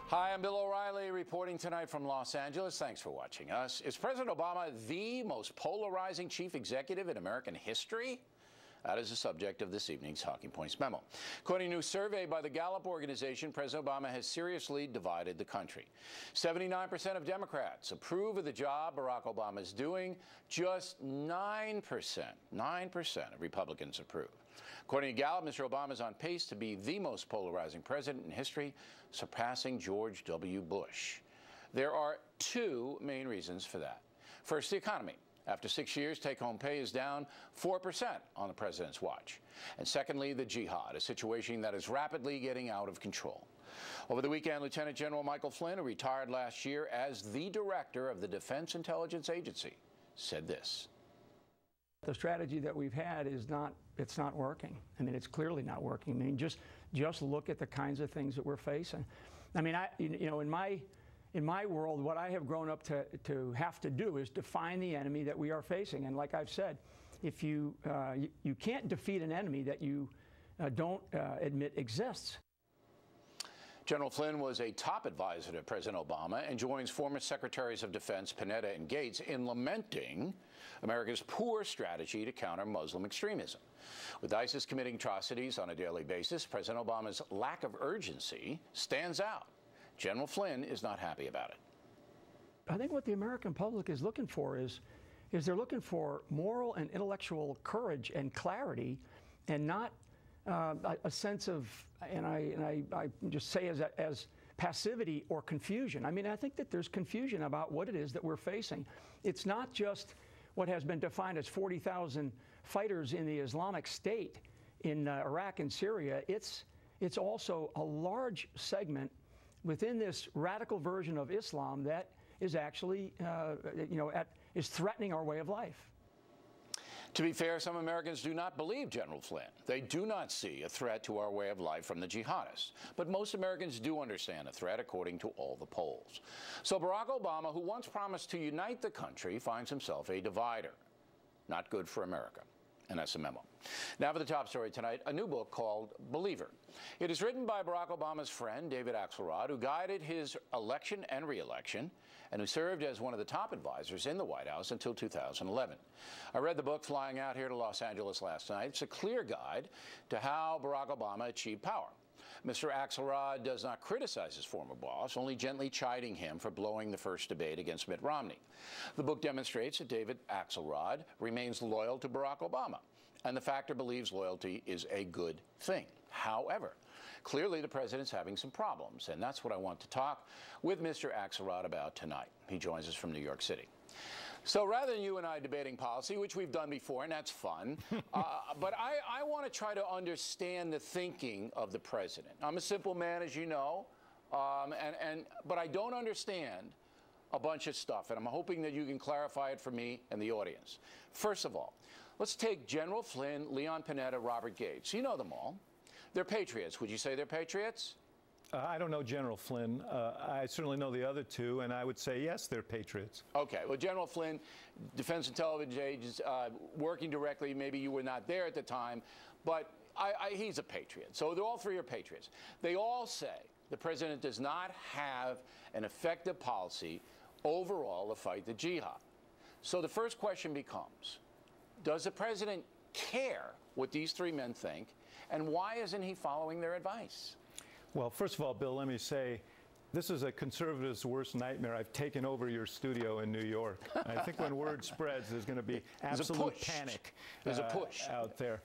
Hi, I'm Bill O'Reilly reporting tonight from Los Angeles. Thanks for watching us. Is President Obama the most polarizing chief executive in American history? That is the subject of this evening's Talking Points memo. According to a new survey by the Gallup organization, President Obama has seriously divided the country. 79% of Democrats approve of the job Barack Obama is doing. Just 9% of Republicans approve. According to Gallup, Mr. Obama is on pace to be the most polarizing president in history, surpassing George W. Bush. There are two main reasons for that. First, the economy. After 6 years, take-home pay is down 4% on the president's watch. And secondly, the jihad, a situation that is rapidly getting out of control. Over the weekend, Lieutenant General Michael Flynn, who retired last year as the director of the Defense Intelligence Agency, said this. The strategy that we've had is it's not working. I mean, it's clearly not working. I mean, just look at the kinds of things that we're facing. I mean, in my world, what I have grown up to have to do is define the enemy that we are facing. And like I've said, if you can't defeat an enemy that you don't admit exists. General Flynn was a top advisor to President Obama and joins former Secretaries of Defense Panetta and Gates in lamenting America's poor strategy to counter Muslim extremism. With ISIS committing atrocities on a daily basis, President Obama's lack of urgency stands out. General Flynn is not happy about it. I think what the American public is looking for is they're looking for moral and intellectual courage and clarity, and not a sense of, and I just say as passivity or confusion. I mean, I think that there's confusion about what it is that we're facing. It's not just what has been defined as 40,000 fighters in the Islamic State in Iraq and Syria. It's also a large segment within this radical version of Islam that is actually, is threatening our way of life. To be fair, some Americans do not believe General Flynn. They do not see a threat to our way of life from the jihadists. But most Americans do understand a threat, according to all the polls. So Barack Obama, who once promised to unite the country, finds himself a divider. Not good for America. And that's a memo. Now for the top story tonight, a new book called Believer. It is written by Barack Obama's friend, David Axelrod, who guided his election and re-election, and who served as one of the top advisors in the White House until 2011. I read the book flying out here to Los Angeles last night. It's a clear guide to how Barack Obama achieved power. Mr. Axelrod does not criticize his former boss, only gently chiding him for blowing the first debate against Mitt Romney. The book demonstrates that David Axelrod remains loyal to Barack Obama, and the factor believes loyalty is a good thing. However, clearly the president's having some problems, and that's what I want to talk with Mr. Axelrod about tonight. He joins us from New York City. So rather than you and I debating policy, which we've done before, and that's fun, but I want to try to understand the thinking of the president. I'm a simple man, as you know, but I don't understand a bunch of stuff, and I'm hoping that you can clarify it for me and the audience. First of all, let's take General Flynn, Leon Panetta, Robert Gates. You know them all. They're patriots. Would you say they're patriots? I don't know General Flynn. I certainly know the other two, and I would say, yes, they're patriots. Okay. Well, General Flynn, Defense Intelligence Agency, working directly, maybe you were not there at the time, but he's a patriot. So all three are patriots. They all say the president does not have an effective policy overall to fight the jihad. So the first question becomes, does the president care what these three men think, and why isn't he following their advice? Well, first of all, Bill, let me say, this is a conservative's worst nightmare. I've taken over your studio in New York. I think when word spreads, there's going to be absolute panic out there.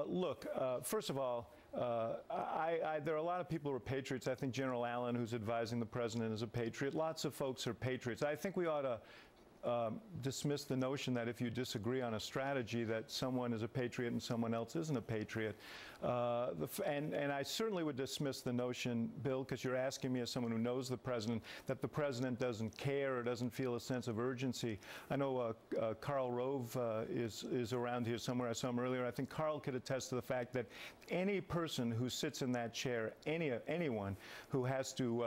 Look, first of all, there are a lot of people who are patriots. I think General Allen, who's advising the president, is a patriot. Lots of folks are patriots. I think we ought to dismiss the notion that if you disagree on a strategy that someone is a patriot and someone else isn't a patriot. And I certainly would dismiss the notion, Bill, because you're asking me as someone who knows the president, that the president doesn't care or doesn't feel a sense of urgency. I know Karl Rove is around here somewhere. I saw him earlier. I think Karl could attest to the fact that any person who sits in that chair, anyone who has to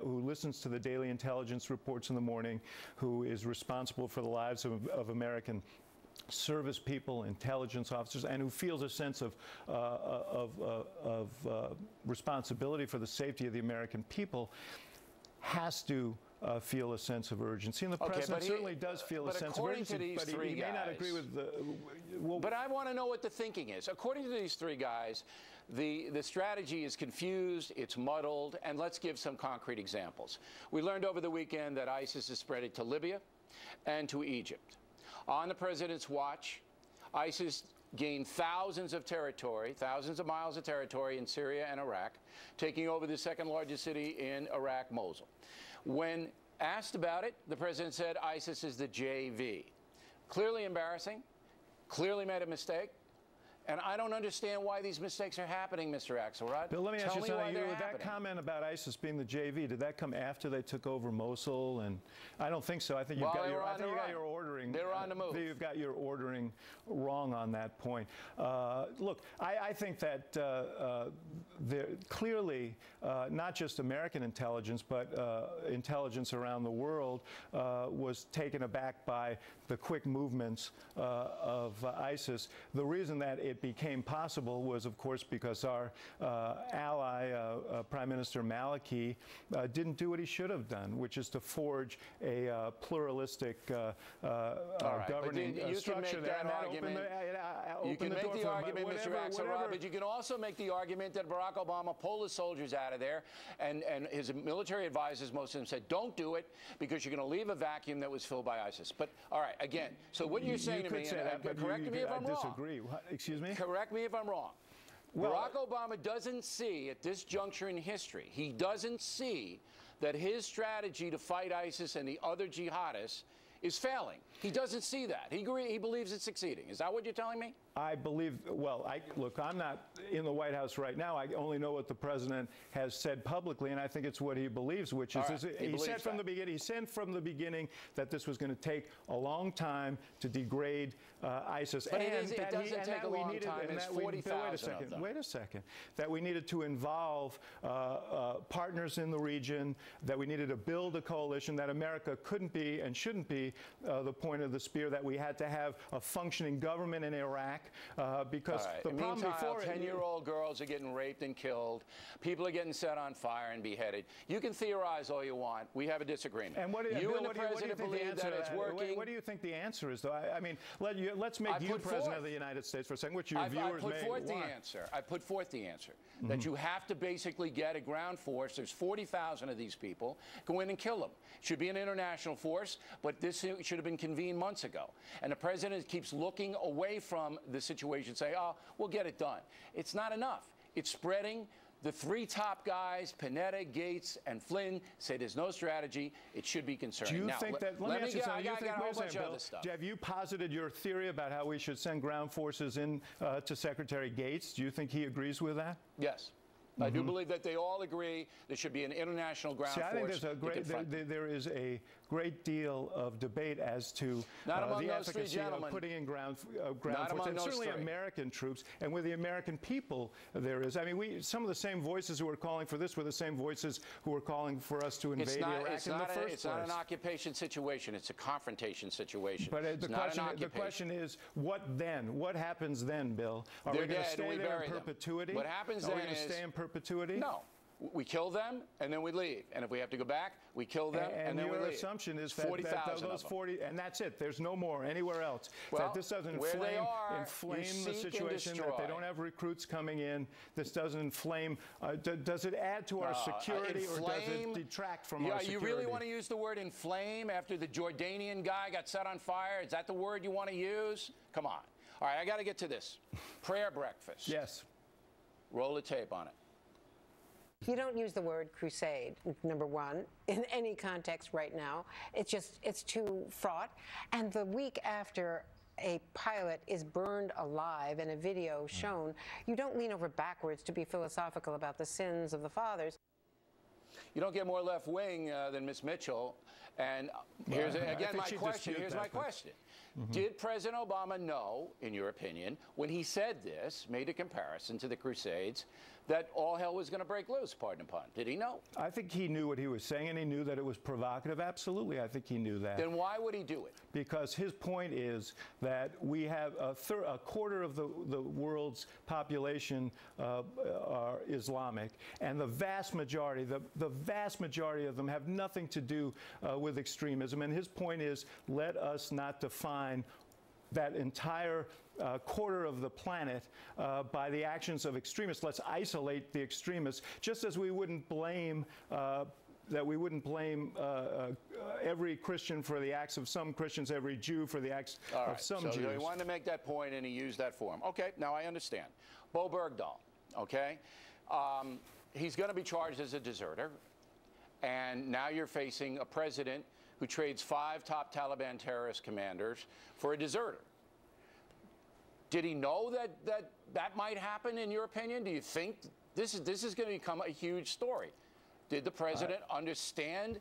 who listens to the daily intelligence reports in the morning, who is responsible for the lives of American service people, intelligence officers, and who feels a sense of responsibility for the safety of the American people has to feel a sense of urgency. And the president certainly does feel a sense of urgency, but he may not agree with the... But I want to know what the thinking is. According to these three guys, the strategy is confused, it's muddled, and let's give some concrete examples. We learned over the weekend that ISIS is spreading to Libya and to Egypt. On the president's watch, ISIS gained thousands of miles of territory in Syria and Iraq, taking over the second largest city in Iraq, Mosul. When asked about it, the president said ISIS is the JV. Clearly embarrassing, clearly made a mistake. And I don't understand why these mistakes are happening, Mr. Axelrod. Bill, let me ask you something. That comment about ISIS being the JV, did that come after they took over Mosul? And I don't think so. I think you've got your ordering. They were on the move. You've got your ordering wrong on that point. Look, I think that there clearly not just American intelligence, but intelligence around the world was taken aback by the quick movements of ISIS. The reason that it became possible was, of course, because our ally, Prime Minister Maliki, didn't do what he should have done, which is to forge a pluralistic governing structure there. You can make the argument, Mr. Axelrod, but you can also make the argument that Barack Obama pulled his soldiers out of there, and his military advisors, most of them said, don't do it, because you're going to leave a vacuum that was filled by ISIS. But, all right, again, so what you're saying to me, and correct me if I'm wrong. Disagree. Excuse me? Correct me if I'm wrong. Well, Barack Obama doesn't see, at this juncture in history, he doesn't see that his strategy to fight ISIS and the other jihadists is failing. He doesn't see that. He believes it's succeeding. Is that what you're telling me? I believe, well, look, I'm not in the White House right now. I only know what the president has said publicly, and I think it's what he believes, which is, he said from the beginning that this was going to take a long time to degrade ISIS. But it doesn't take a long time. It's 40,000 of them. Wait a second. That we needed to involve partners in the region, that we needed to build a coalition, that America couldn't be and shouldn't be the point of the spear, that we had to have a functioning government in Iraq, because the problem before 10-year-old girls are getting raped and killed. People are getting set on fire and beheaded. You can theorize all you want. We have a disagreement. And what do you and the president believe that it's working? What do you think the answer is, though? I mean, let's make you president of the United States for a second, which your viewers may want. I put forth the answer that you have to basically get a ground force. There's 40,000 of these people. Go in and kill them. It should be an international force, but this should have been convened months ago. And the president keeps looking away from the situation, say, oh, we'll get it done. It's not enough. It's spreading. The three top guys, Panetta, Gates, and Flynn, say there's no strategy. It should be concerning. Do you think that, let me ask you something. I got a whole bunch of other stuff. Have you posited your theory about how we should send ground forces in to Secretary Gates? Do you think he agrees with that? Yes. I do believe that they all agree there should be an international ground force. I think there is a great deal of debate as to the efficacy of putting in ground forces, and certainly American troops, and with the American people there is. I mean, some of the same voices who are calling for this were the same voices who were calling for us to invade Iraq in the first place. It's not an occupation situation. It's a confrontation situation. But the question is, what then? What happens then, Bill? Are we going to stay there in perpetuity? What happens then is... stay in perpetuity? No. We kill them, and then we leave. And if we have to go back, we kill them, and then we leave. And your assumption is that those 40, and that's it. There's no more anywhere else. Well, that this doesn't inflame the situation, that they don't have recruits coming in. This doesn't inflame. Does it add to our security, or does it detract from our security? You really want to use the word inflame after the Jordanian guy got set on fire? Is that the word you want to use? Come on. All right, I got to get to this. Prayer breakfast. Yes. Roll the tape on it. You don't use the word crusade, number one, in any context right now. It's too fraught. And the week after a pilot is burned alive and a video shown, you don't lean over backwards to be philosophical about the sins of the fathers. You don't get more left wing than Ms. Mitchell. And here's again my question. Here's my question. Did President Obama know, in your opinion, when he said this, made a comparison to the Crusades, that all hell was going to break loose, pardon the pun. Did he know? I think he knew what he was saying, and he knew that it was provocative. Absolutely, I think he knew that. Then why would he do it? Because his point is that we have a quarter of the world's population are Islamic, and the vast majority of them have nothing to do with extremism. And his point is, let us not define that entire quarter of the planet by the actions of extremists. Let's isolate the extremists, just as we wouldn't blame every Christian for the acts of some Christians, every Jew for the acts of some Jews. So he wanted to make that point, and he used that form. Okay, now I understand. Bo Bergdahl, okay? He's going to be charged as a deserter, and now you're facing a president who trades 5 top Taliban terrorist commanders for a deserter. Did he know that might happen, in your opinion? Do you think this is going to become a huge story? Did the president understand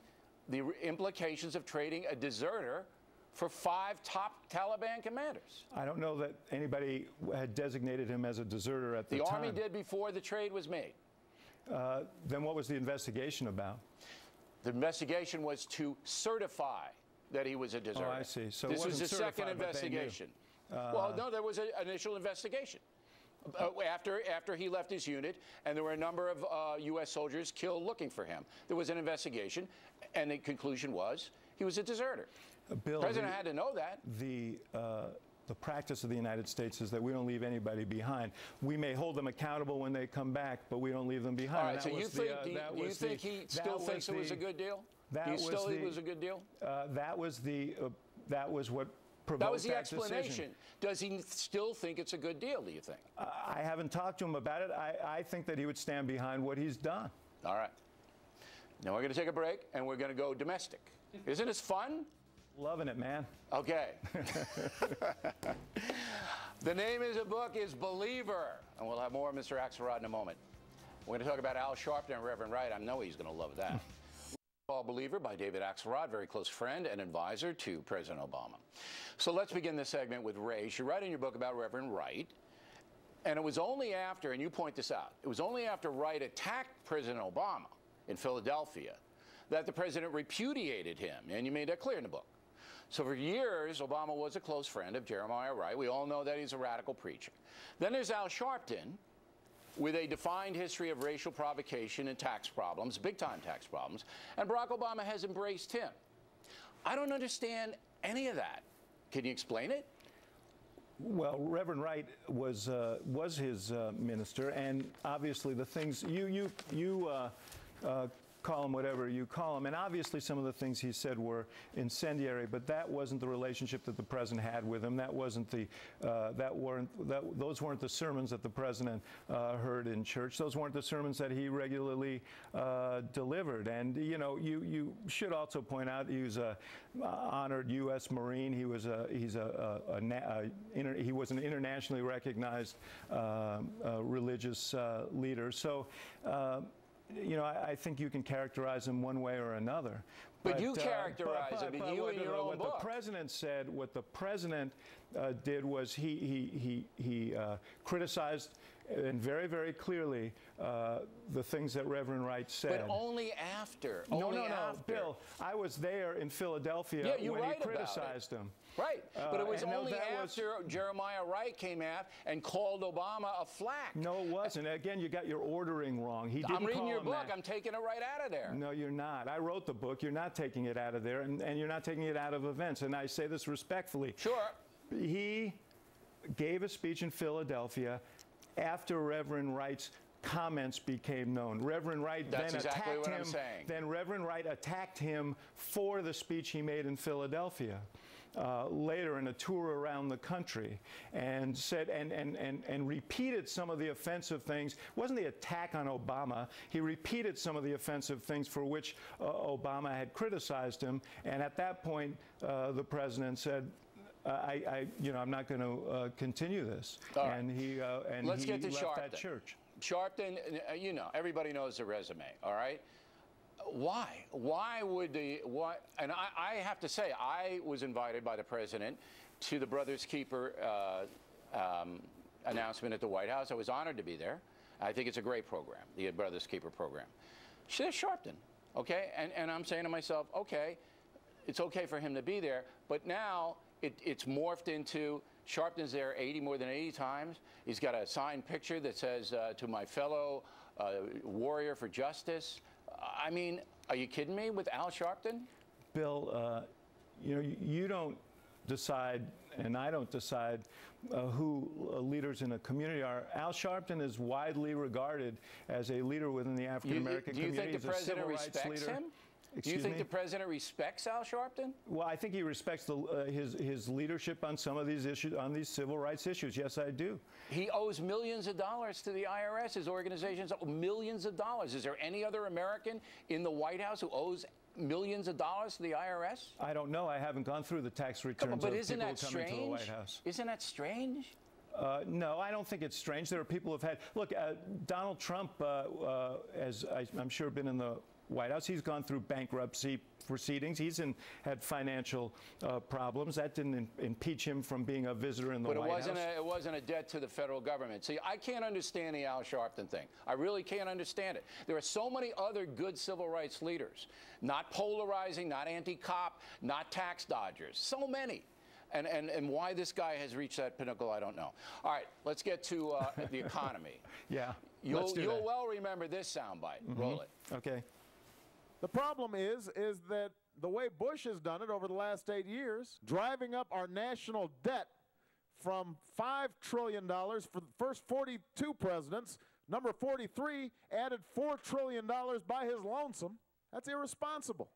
the implications of trading a deserter for 5 top Taliban commanders? I don't know that anybody had designated him as a deserter at the time. The Army did before the trade was made. Then what was the investigation about? The investigation was to certify that he was a deserter. Oh, I see. So this was the second investigation. Well, no, there was an initial investigation after he left his unit, and there were a number of U.S. soldiers killed looking for him. There was an investigation, and the conclusion was he was a deserter. Bill, the president had to know that. The practice of the United States is that we don't leave anybody behind. We may hold them accountable when they come back, but we don't leave them behind. All right, so you think he still thinks it was a good deal? Do you still think it was a good deal? That was what provoked that was the explanation. Decision. Does he still think it's a good deal, do you think? I haven't talked to him about it. I think that he would stand behind what he's done. All right. Now we're going to take a break, and we're going to go domestic. Isn't this fun? Loving it, man. Okay. The name of the book is Believer, and we'll have more of Mr. Axelrod in a moment. We're going to talk about Al Sharpton and Reverend Wright. I know he's going to love that. Believer by David Axelrod, very close friend and advisor to President Obama. So let's begin this segment with race. You write in your book about Reverend Wright, and it was only after, and you point this out, it was only after Wright attacked President Obama in Philadelphia that the president repudiated him, and you made that clear in the book. So for years, Obama was a close friend of Jeremiah Wright. We all know that he's a radical preacher. Then there's Al Sharpton, with a defined history of racial provocation and tax problems, big-time tax problems, and Barack Obama has embraced him. I don't understand any of that. Can you explain it? Well, Reverend Wright was his minister, and obviously the things you call him whatever you call him, and obviously some of the things he said were incendiary, but that wasn't the relationship that the president had with him. That wasn't the those weren't the sermons that the president heard in church. Those weren't the sermons that he regularly delivered. And you know, you should also point out he was a honored U.S. Marine. He was he was an internationally recognized religious leader. So. You know, I think you can characterize him one way or another. But you characterize him, and you in your own book. What the president said, what the president did was he criticized and very, very clearly the things that Reverend Wright said. But only after. No, Bill, I was there in Philadelphia when he criticized him. Right, but it was only after Jeremiah Wright came out and called Obama a flack. No, it wasn't. Again, you got your ordering wrong. He didn't I'm reading your book. That. I'm taking it right out of there. No, you're not. I wrote the book. You're not taking it out of there, and you're not taking it out of events. And I say this respectfully. Sure. He gave a speech in Philadelphia after Reverend Wright's comments became known. Reverend Wright then attacked him. Then Reverend Wright attacked him for the speech he made in Philadelphia. Later in a tour around the country, and said and repeated some of the offensive things. It wasn't the attack on Obama. He repeated some of the offensive things for which Obama had criticized him. And at that point, the president said, I'm not going to continue this. Right. And he Let's get to left Sharpton. that church. Sharpton, you know, everybody knows the resume. All right. Why? Why would and I have to say, I was invited by the president to the Brothers Keeper announcement at the White House. I was honored to be there. I think it's a great program, the Brothers Keeper program. There's Sharpton, okay? And I'm saying to myself, okay, it's okay for him to be there, but now it's morphed into Sharpton's there more than 80 times. He's got a signed picture that says, to my fellow warrior for justice. I mean, are you kidding me with Al Sharpton? Bill, you know, you don't decide, and I don't decide who leaders in a community are. Al Sharpton is widely regarded as a leader within the African American community. Do you think the president respects him? Do you think the president respects Al Sharpton? Well, I think he respects his leadership on some of these issues, on these civil rights issues. Yes, I do. He owes millions of dollars to the IRS. His organizations owe millions of dollars. Is there any other American in the White House who owes millions of dollars to the IRS? I don't know. I haven't gone through the tax returns but of isn't people that who come into the strange? White House. Isn't that strange? No, I don't think it's strange. There are people who've had, look, Donald Trump, as I'm sure been in the White House, he's gone through bankruptcy proceedings. He's had financial problems. That didn't impeach him from being a visitor in the White House. But it wasn't a debt to the federal government. See, I can't understand the Al Sharpton thing. I really can't understand it. There are so many other good civil rights leaders, not polarizing, not anti-cop, not tax dodgers. So many. And why this guy has reached that pinnacle, I don't know. All right, let's get to the economy. Yeah, you'll well remember this soundbite. Mm-hmm. Roll it. Okay. The problem is that the way Bush has done it over the last 8 years, driving up our national debt from $5 trillion for the first 42 presidents, number 43 added $4 trillion by his lonesome. That's irresponsible.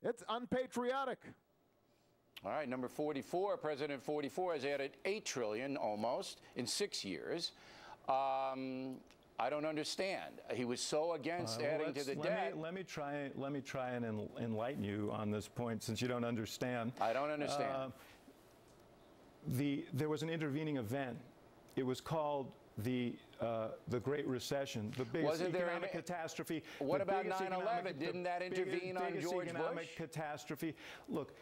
It's unpatriotic. All right, number 44, President 44 has added $8 trillion almost in 6 years. I don't understand. He was so against adding to the debt. Let me try and enlighten you on this point, since you don't understand. I don't understand. There was an intervening event. It was called the Great Recession, the biggest economic catastrophe. What about 9/11? Didn't that intervene on George Bush? Economic catastrophe. Look.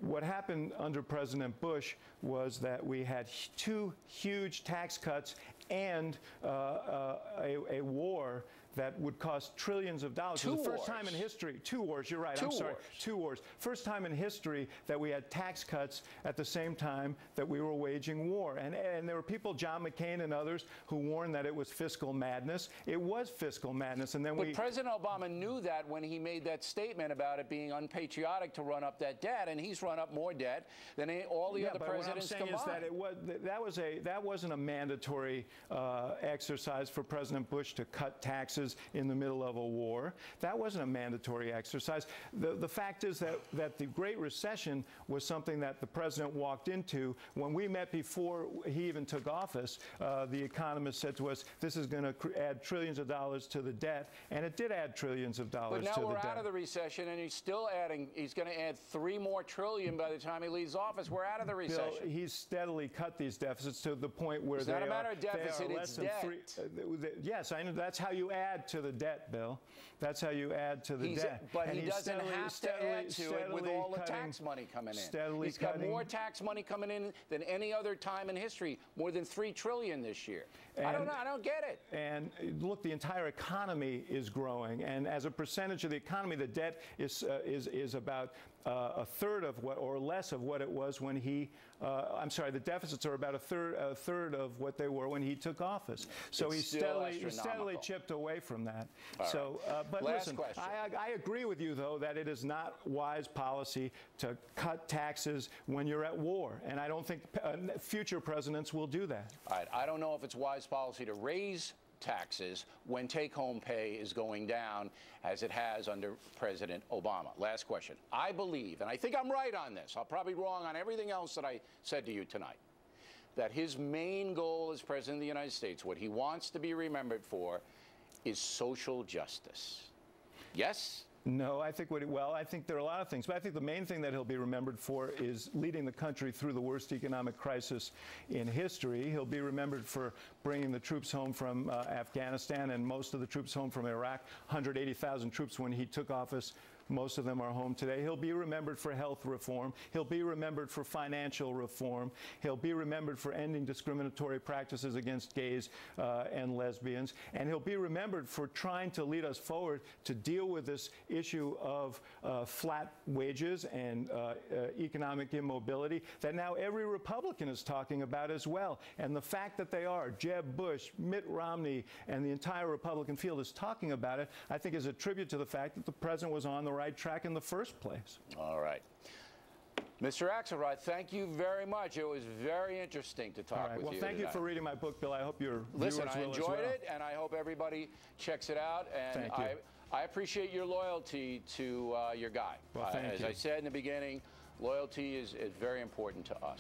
What happened under President Bush was that we had two huge tax cuts and a war that would cost trillions of dollars. Two wars. The first wars. time in history. 2 wars, you're right. I'm sorry. 2 wars. First time in history that we had tax cuts at the same time that we were waging war. And there were people, John McCain and others, who warned that it was fiscal madness. It was fiscal madness. And then But President Obama knew that when he made that statement about it being unpatriotic to run up that debt, and he's run up more debt than all the other presidents combined. What I'm saying is that wasn't a mandatory exercise for President Bush to cut taxes in the middle of a war. That wasn't a mandatory exercise. The fact is that the Great Recession was something that the president walked into. When we met before he even took office, the economist said to us, this is going to add trillions of dollars to the debt, and it did add trillions of dollars to the debt. But now we're out of the recession, and he's still adding, he's going to add $3 more trillion by the time he leaves office. We're out of the recession. Bill, he's steadily cut these deficits to the point where it's not a matter of deficit, it's debt. Yes, I know. That's how you add to the debt, Bill. That's how you add to the debt. But he doesn't have to add to it with all the tax money coming in. He's got more tax money coming in than any other time in history, more than $3 trillion this year. I don't get it. And look, the entire economy is growing, and as a percentage of the economy, the debt is about a third of what, or less of what it was when he. I'm sorry, the deficits are about a third of what they were when he took office. So he's steadily chipped away from that. All so, but last listen, question. I agree with you, though, that it is not wise policy to cut taxes when you're at war, and I don't think future presidents will do that. All right, I don't know if it's wise policy to raise taxes when take-home pay is going down as it has under President Obama. Last question. I believe, and I think I'm right on this, I'll probably be wrong on everything else that I said to you tonight, that his main goal as President of the United States, what he wants to be remembered for, is social justice. Yes? No, I think I think there are a lot of things, but I think the main thing that he'll be remembered for is leading the country through the worst economic crisis in history. He'll be remembered for bringing the troops home from Afghanistan and most of the troops home from Iraq, 180,000 troops when he took office Most of them are home today. He'll be remembered for health reform. He'll be remembered for financial reform. He'll be remembered for ending discriminatory practices against gays and lesbians. And he'll be remembered for trying to lead us forward to deal with this issue of flat wages and economic immobility that now every Republican is talking about as well. And the fact that they are, Jeb Bush, Mitt Romney, and the entire Republican field is talking about it, I think is a tribute to the fact that the president was on the right track in the first place. All right. Mr. Axelrod, thank you very much. It was very interesting to talk with you. Well, thank you for reading my book, Bill. I hope your viewers will as well. Listen, I enjoyed it, and I hope everybody checks it out. And thank you. I appreciate your loyalty to your guy. Well, thank you. As I said in the beginning, loyalty is very important to us.